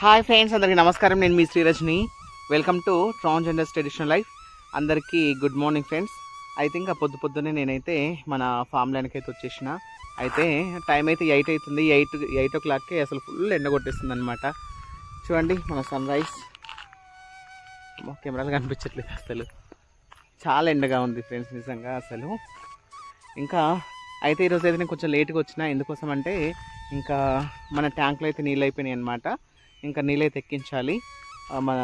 Hi friends, అందరికీ నమస్కారం. నేను మీ Srirajani. Welcome to transgenders traditional life. అందరికీ గుడ్ మార్నింగ్ ఫ్రెండ్స్. అయితే ఇంకా పొద్దున్నే నేనైతే మన ఫామ్ లైన్కి అయితే వచ్చేసిన. అయితే టైం అయితే 8 అవుతుంది. 8 o'clockకి అసలు ఫుల్ ఎండ కొట్టేస్తుంది అనమాట. చూడండి మన సన్ రైజ్. కెమెరాలు కనిపించట్లేదు, అసలు చాలా ఎండగా ఉంది ఫ్రెండ్స్ నిజంగా అసలు. ఇంకా అయితే ఈరోజు అయితే నేను కొంచెం లేట్గా వచ్చిన. ఎందుకోసం అంటే ఇంకా మన ట్యాంక్లో అయితే నీళ్ళు అయిపోయినాయి అనమాట. ఇంకా నీళ్ళు అయితే ఎక్కించాలి. మన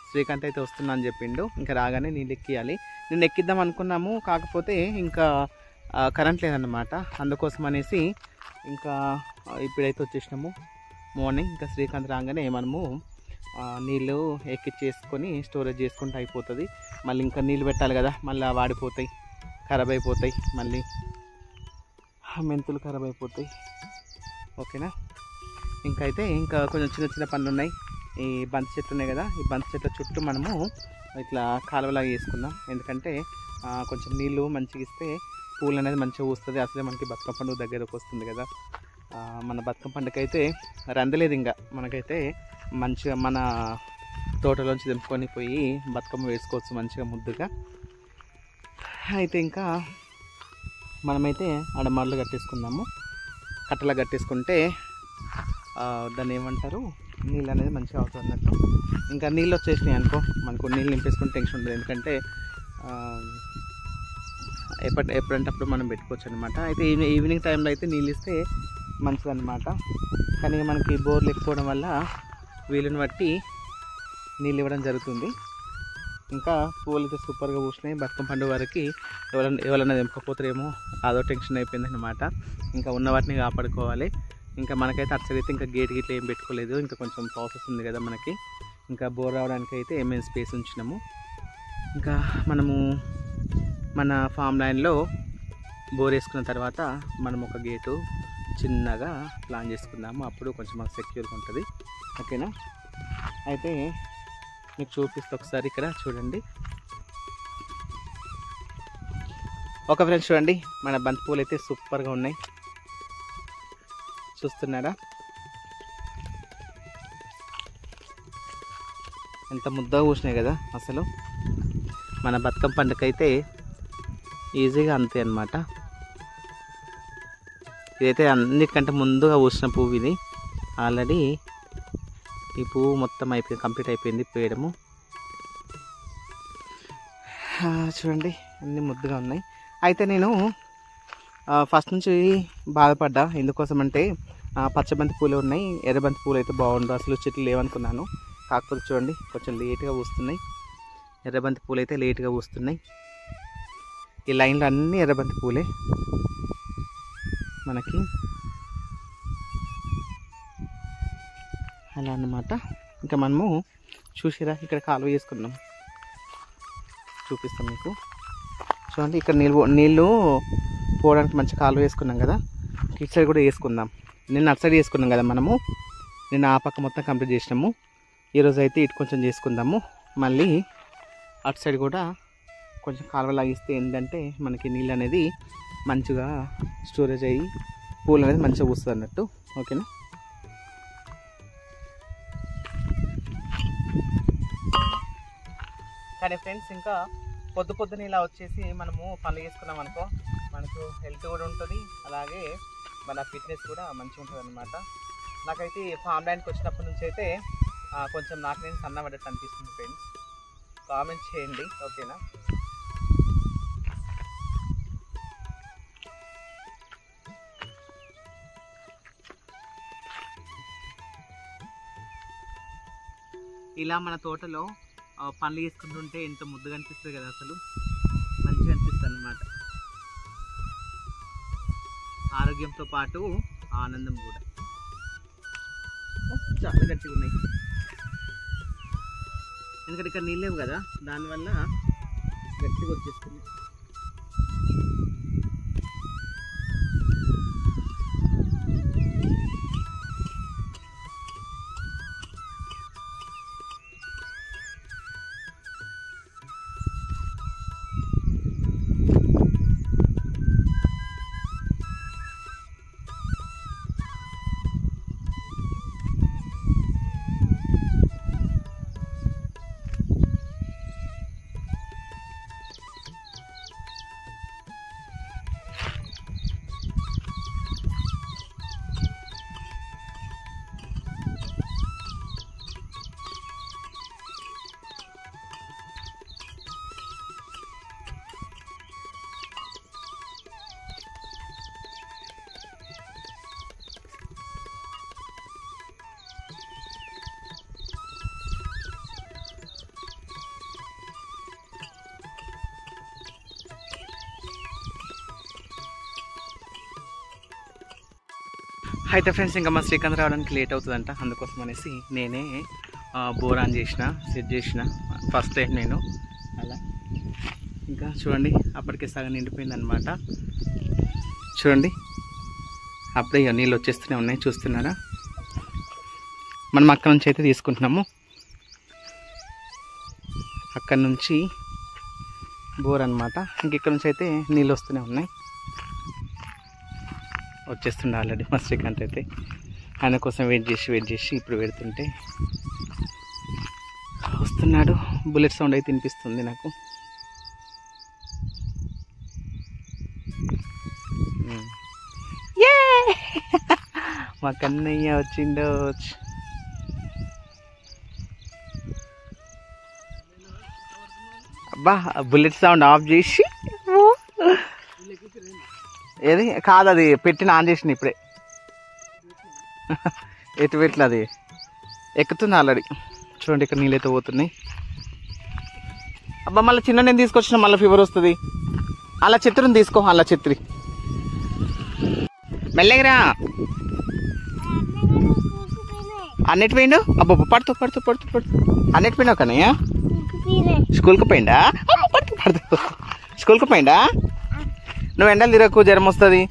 శ్రీకాంత్ అయితే వస్తున్నా అని చెప్పిండు. ఇంకా రాగానే నీళ్ళు ఎక్కియాలి. నేను ఎక్కిద్దాం అనుకున్నాము, కాకపోతే ఇంకా కరెంట్ లేదన్నమాట. అందుకోసం అనేసి ఇంకా ఇప్పుడైతే వచ్చేసినాము మార్నింగ్. ఇంకా శ్రీకాంత్ రాగానే మనము నీళ్ళు ఎక్కిచ్చేసుకొని స్టోరేజ్ చేసుకుంటే అయిపోతుంది. మళ్ళీ ఇంకా నీళ్ళు పెట్టాలి కదా, మళ్ళీ వాడిపోతాయి, ఖరాబ్ అయిపోతాయి, మళ్ళీ మెంతులు ఖరాబ్ అయిపోతాయి. ఓకేనా. ఇంకా కొంచెం చిన్న చిన్న పనులు ఉన్నాయి. ఈ బంతి చెట్లు ఉన్నాయి కదా, ఈ బంతి చెట్ల చుట్టూ మనము ఇట్లా కాలువలాగా వేసుకుందాం. ఎందుకంటే కొంచెం నీళ్ళు మంచిగా ఇస్తే పూలు అనేది మంచిగా పూస్తుంది. అసలే మనకి బతుకమ్మ పండుగ దగ్గరకు వస్తుంది కదా. మన బతుకమ్మ పండుగ అయితే రందలేదు. ఇంకా మనకైతే మంచిగా మన తోటలోంచి దింపుకొని పోయి బతుకమ్మ వేసుకోవచ్చు మంచిగా ముద్దుగా. అయితే ఇంకా మనమైతే అడమరలు కట్టేసుకుందాము. కట్టలా కట్టేసుకుంటే దాన్ని ఏమంటారు, నీళ్ళు అనేది మంచిగా అవుతుంది అన్నట్టు. ఇంకా నీళ్ళు వచ్చేసినాయి అనుకో, మనకు నీళ్ళు నింపేసుకుని టెన్షన్ ఉండదు. ఎందుకంటే ఎప్పుడంటే అప్పుడు మనం పెట్టుకోవచ్చు అనమాట. అయితే ఈవినింగ్ టైంలో అయితే నీళ్ళు ఇస్తే మంచిది అనమాట. కానీ మనకి బోర్ లేకపోవడం వల్ల వీలుని బట్టి నీళ్ళు ఇవ్వడం జరుగుతుంది. ఇంకా పూలు అయితే సూపర్గా పూసినాయి. బతుకమ్మ పండుగ వరకు ఎవరైనా తెంపకపోతారేమో అదో టెన్షన్ అయిపోయింది అనమాట. ఇంకా ఉన్న వాటిని కాపాడుకోవాలి. ఇంకా మనకైతే అటు సైడ్ అయితే ఇంకా గేట్ గిట్ల ఏం పెట్టుకోలేదు. ఇంకా కొంచెం ప్రాసెస్ ఉంది కదా మనకి. ఇంకా బోర్ రావడానికి అయితే ఏమేమి స్పేస్ ఉంచినాము. ఇంకా మనము మన ఫామ్ లైన్లో బోర్ వేసుకున్న తర్వాత మనం ఒక గేటు చిన్నగా ప్లాన్ చేసుకుందాము. అప్పుడు కొంచెం మాకు సెక్యూర్గా ఉంటుంది. ఓకేనా. అయితే మీకు చూపిస్తే ఒకసారి ఇక్కడ చూడండి. ఒక ఫ్రెండ్స్ చూడండి, మన బంతి పూలు అయితే సూపర్గా ఉన్నాయి. చూస్తున్నారా ఎంత ముద్దగా పూసినాయి కదా. అసలు మన బతుకమ్మ పండుగ అయితే ఈజీగా అంతే అన్నమాట. ఇదైతే అన్నిటికంటే ముందుగా పూసిన పువ్వు ఇది. ఆల్రెడీ ఈ పువ్వు మొత్తం అయిపోయింది, కంప్లీట్ అయిపోయింది పోయడము. చూడండి అన్నీ ముద్దుగా ఉన్నాయి. అయితే నేను ఫస్ట్ నుంచి బాధపడ్డా. ఎందుకోసం అంటే పచ్చబంతి పూలు ఉన్నాయి, ఎర్రబంతి పూలు అయితే బాగుండు, అసలు చెట్లు లేవనుకున్నాను. కాకపోతే చూడండి కొంచెం లేట్గా పూస్తున్నాయి. ఎర్రబంతి పూలు అయితే లేట్గా పూస్తున్నాయి. ఈ లైన్లో అన్నీ ఎర్రబంతి పూలే మనకి, అలా అన్నమాట. ఇంకా మనము చూసిరా ఇక్కడ కాలువ చేసుకున్నాం, చూపిస్తాం మీకు. చూడండి ఇక్కడ నీళ్ళు పోవడానికి మంచి కాలువ వేసుకున్నాం కదా. ఇటు సైడ్ కూడా వేసుకుందాం. నిన్న అటు సైడ్ వేసుకున్నాం కదా మనము. నిన్న ఆ పక్క మొత్తం కంప్లీట్ చేసినాము. ఈరోజు అయితే ఇటు కొంచెం చేసుకుందాము. మళ్ళీ అటు సైడ్ కూడా కొంచెం కాలువ లాగిస్తే ఏంటంటే మనకి నీళ్ళు అనేది మంచిగా స్టోరేజ్ అయ్యి పూలు అనేది మంచిగా పూస్తుంది అన్నట్టు. ఓకేనా. కానీ ఫ్రెండ్స్ ఇంకా పొద్దున ఇలా వచ్చేసి మనము పనులు చేసుకున్నాం అనుకో, మనకు హెల్త్ కూడా ఉంటుంది, అలాగే మన ఫిట్నెస్ కూడా మంచిగా ఉంటుంది అన్నమాట. నాకైతే ఫామ్ లైన్కి వచ్చినప్పటి నుంచి అయితే కొంచెం నాకు నేను సన్నబడ్డట్టు అనిపిస్తుంది ఫ్రెండ్స్. కామెంట్ చేయండి. ఓకేనా. ఇలా మన తోటలో పనులు చేసుకుంటుంటే ఎంత ముద్దుగా అనిపిస్తుంది కదా, అసలు మంచిగా అనిపిస్తుంది అన్నమాట. ఆరోగ్యంతో పాటు ఆనందం కూడా. చాలా గట్టిగా ఉన్నాయి, ఎందుకంటే ఇక్కడ నీళ్ళు లేవు కదా, దానివల్ల గట్టిగా వచ్చేస్తుంది. అయితే ఫ్రెండ్స్ ఇంకా మా శ్రీకాంత్ రావడానికి లేట్ అవుతుందంట, అందుకోసం అనేసి నేనే బోర్ ఆన్ చేసిన, సెట్ చేసిన ఫస్ట్ టైం నేను అలా. ఇంకా చూడండి అప్పటికే సగం నిండిపోయింది అనమాట. చూడండి అప్పుడే నీళ్ళు వచ్చేస్తూనే ఉన్నాయి, చూస్తున్నారా. మనం అక్కడ నుంచి అయితే తీసుకుంటున్నాము, అక్కడ నుంచి బోర్ అనమాట. ఇంక ఇక్కడ నుంచి అయితే నీళ్ళు వస్తూనే ఉన్నాయి, వచ్చేస్తుండే ఆల్రెడీ మా శ్రీకాంత్ అయితే. ఆయన కోసం వెయిట్ చేసి ఇప్పుడు పెడుతుంటే వస్తున్నాడు. బుల్లెట్ సౌండ్ అయితే వినిపిస్తుంది నాకు. మా కన్నయ్య వచ్చిండో. అబ్బా బుల్లెట్ సౌండ్ ఆఫ్ చేసి ఏది కాదు, అది పెట్టిన ఆన్ చేసిన ఇప్పుడే. ఎటు పెట్టలే, అది ఎక్కుతుంది ఆల్రెడీ. చూడండి ఇక్కడ నీళ్ళైతే పోతున్నాయి. అబ్బా మళ్ళీ చిన్న నేను తీసుకొచ్చిన మళ్ళీ ఫీవర్ వస్తుంది. అలా చిత్రం తీసుకో, అలా చిత్రి మెల్లగిరా. అన్నిటి పోయిండు. అబ్బా పడుతూ పడుతూ పడుతూ పడుతూ అన్నిటి పోయినావు కన్నయ్య. స్కూల్కి పోయిండా? పడుతూ పడుతూ స్కూల్కి పోయిండా? నువ్వు ఎండలు తిరగకు, జ్వరం వస్తుంది.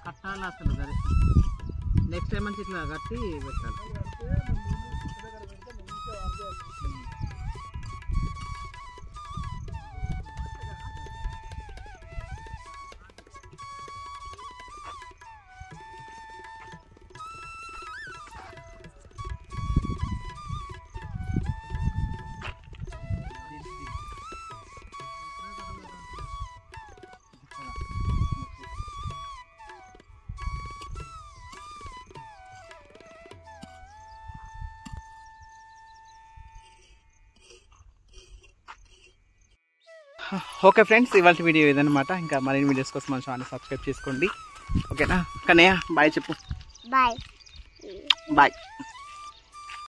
కట్టాలి అసలు, సరే నెక్స్ట్ టైం మంచి ఇట్లా కట్టి పెట్టాలి. ఓకే ఫ్రెండ్స్, ఇవాళ వీడియో ఇదన్నమాట. ఇంకా మరిన్ని వీడియోస్ కోసం మన ఛానల్ సబ్స్క్రైబ్ చేసుకోండి. ఓకేనా కన్నయ్య? బాయ్ చెప్పు. బాయ్. బాయ్.